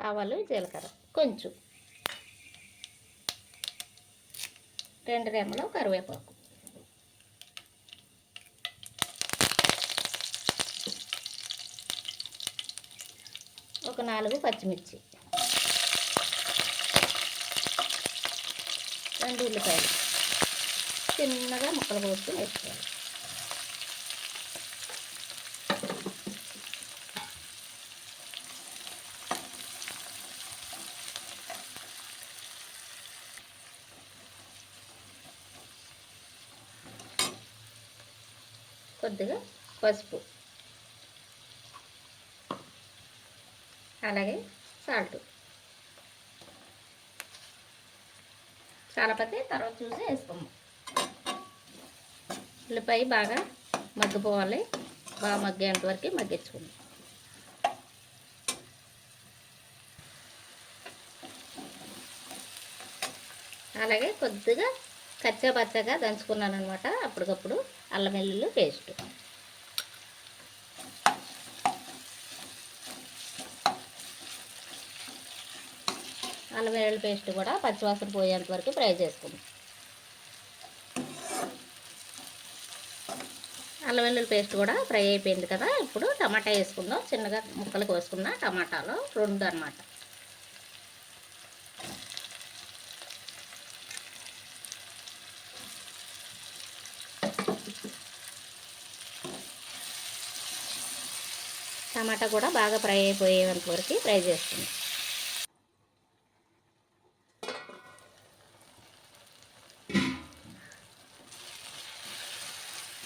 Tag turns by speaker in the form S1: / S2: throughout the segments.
S1: ఆవాలు జీలకర్ర కొంచెం 2 రెమ్మలు కరివేపాకు, ఒక 4 పచ్చిమిర్చి, 2 ఉల్లిపాయలు చిన్నగా ముక్కలు కోసుకొని వేసుకోవాలి. కొద్దిగా పసుపు, అలాగే సాల్ట్, చాలపతి తర్వాత చూసి వేసుకుందాం. ఉల్లిపాయ బాగా మగ్గిపోవాలి, బాగా మగ్గేంత వరకు మగ్గించుకుందాం. అలాగే కొద్దిగా కచ్చా పచ్చగా దంచుకున్నాను అనమాట అప్పటికప్పుడు అల్లం వెల్లుల్లి పేస్ట్. అల్లం వెల్లుల్లి పేస్ట్ కూడా పచ్చివాసన పోయేంత వరకు ఫ్రై చేసుకుందాం. అల్లం వెల్లుల్లి పేస్ట్ కూడా ఫ్రై అయిపోయింది కదా, ఇప్పుడు టమాటా వేసుకుందాం. చిన్నగా ముక్కలు కోసుకున్న టమాటాలు 2 అన్నమాట. టమాటా కూడా బాగా ఫ్రై అయిపోయేంత వరకు ఫ్రై చేసుకుందాం.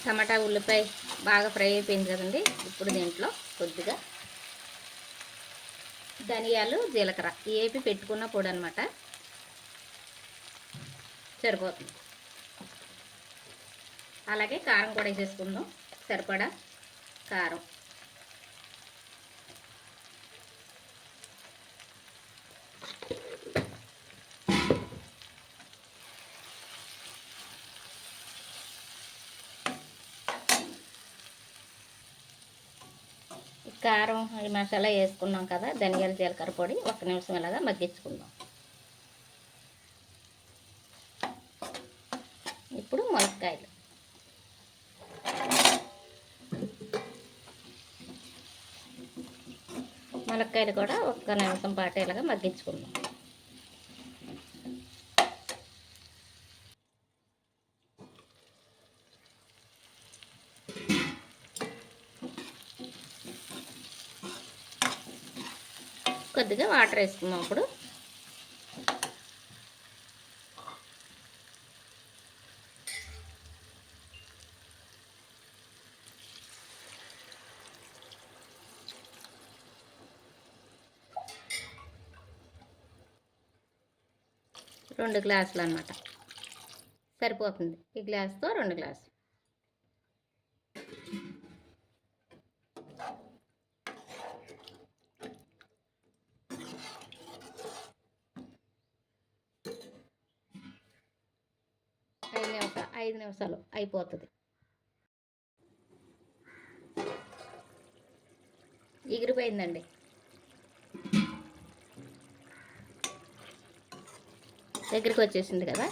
S1: టమాటా ఉల్లిపాయ బాగా ఫ్రై అయిపోయింది కదండి. ఇప్పుడు దీంట్లో కొద్దిగా ధనియాలు జీలకర్ర ఏపి పెట్టుకున్న పొడి అనమాట సరిపోతుంది. అలాగే కారం కూడా వేసేసుకుందాం, సరిపడా కారం, కారం ఈ మసాలా వేసుకున్నాం కదా, ధనియాల జీలకర్ర పొడి 1 నిమిషం ఇలాగా మగ్గించుకుందాం. ఇప్పుడు ములక్కాయలు, ములక్కాయలు కూడా 1 నిమిషం పాటు ఇలాగా మగ్గించుకుందాం. కొద్దిగా వాటర్ వేసుకుందాం. ఇప్పుడు రెండు గ్లాసులు అన్నమాట సరిపోతుంది. ఈ గ్లాస్తో 2 గ్లాసులు. ఐదు నిమిషాలు అయిపోతుంది. ఎగిరిపోయిందండి. దగ్గరికి వచ్చేసింది కదా.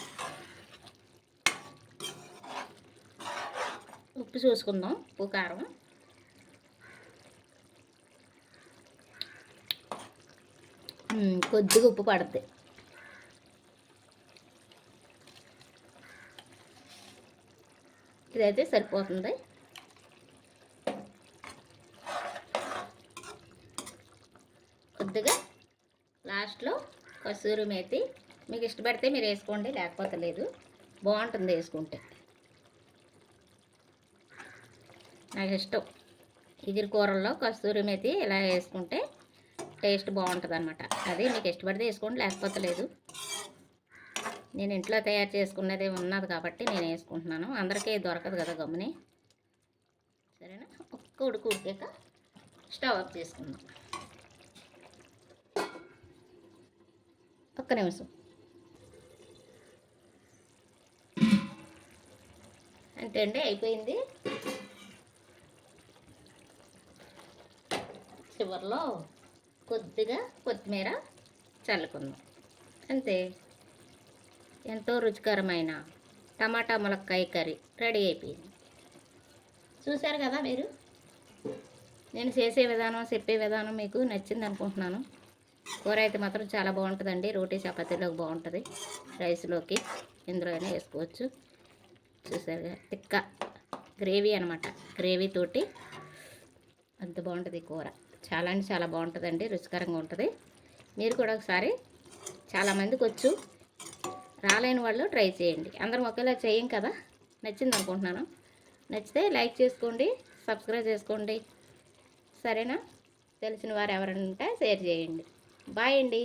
S1: ఉప్పు చూసుకుందాం, ఉప్పు కారం. కొద్దిగా ఉప్పు పడుతుంది. ఇదైతే సరిపోతుంది. కొద్దిగా లాస్ట్లో కసూరి మేతి మీకు ఇష్టపడితే మీరు వేసుకోండి, లేకపోతే లేదు. బాగుంటుంది వేసుకుంటే, నాకు ఇష్టం. ఇగురు కూరల్లో కస్తూరి మేతి ఇలా వేసుకుంటే టేస్ట్ బాగుంటుంది అనమాట. అది మీకు ఇష్టపడితే వేసుకోండి, లేకపోతే లేదు. నేను ఇంట్లో తయారు చేసుకున్నది ఉన్నది కాబట్టి నేను వేసుకుంటున్నాను. అందరికీ దొరకదు కదా గమ్ముని. సరేనా, ఒక్క ఉడికాక స్టవ్ ఆఫ్ చేసుకుందాం. 1 నిమిషం అంతే అండి, అయిపోయింది. చివరిలో కొద్దిగా కొత్తిమీర చల్లుకుందాం. అంతే, ఎంతో రుచికరమైన టమాటా ములక్కాయ కర్రీ రెడీ అయిపోయింది. చూశారు కదా మీరు, నేను చేసే విధానం, చెప్పే విధానం మీకు నచ్చింది అనుకుంటున్నాను. కూర అయితే మాత్రం చాలా బాగుంటుందండి. రోటీ చపాతీలోకి బాగుంటుంది, రైస్లోకి ఇందులో అయినా వేసుకోవచ్చు. చూసారుగా, తిక్క గ్రేవీ అనమాట. గ్రేవీ తోటి అంత బాగుంటుంది కూర. చాలా అంటే చాలా బాగుంటుందండి, రుచికరంగా ఉంటుంది. మీరు కూడా ఒకసారి, చాలామందికి వచ్చు, రాలేని వాళ్ళు ట్రై చేయండి. అందరం ఒకేలా చేయం కదా. నచ్చింది అనుకుంటున్నాను. నచ్చితే లైక్ చేసుకోండి, సబ్స్క్రైబ్ చేసుకోండి. సరేనా? తెలిసిన వారు ఎవరైనా ఉంటే షేర్ చేయండి. బాయ్ అండి.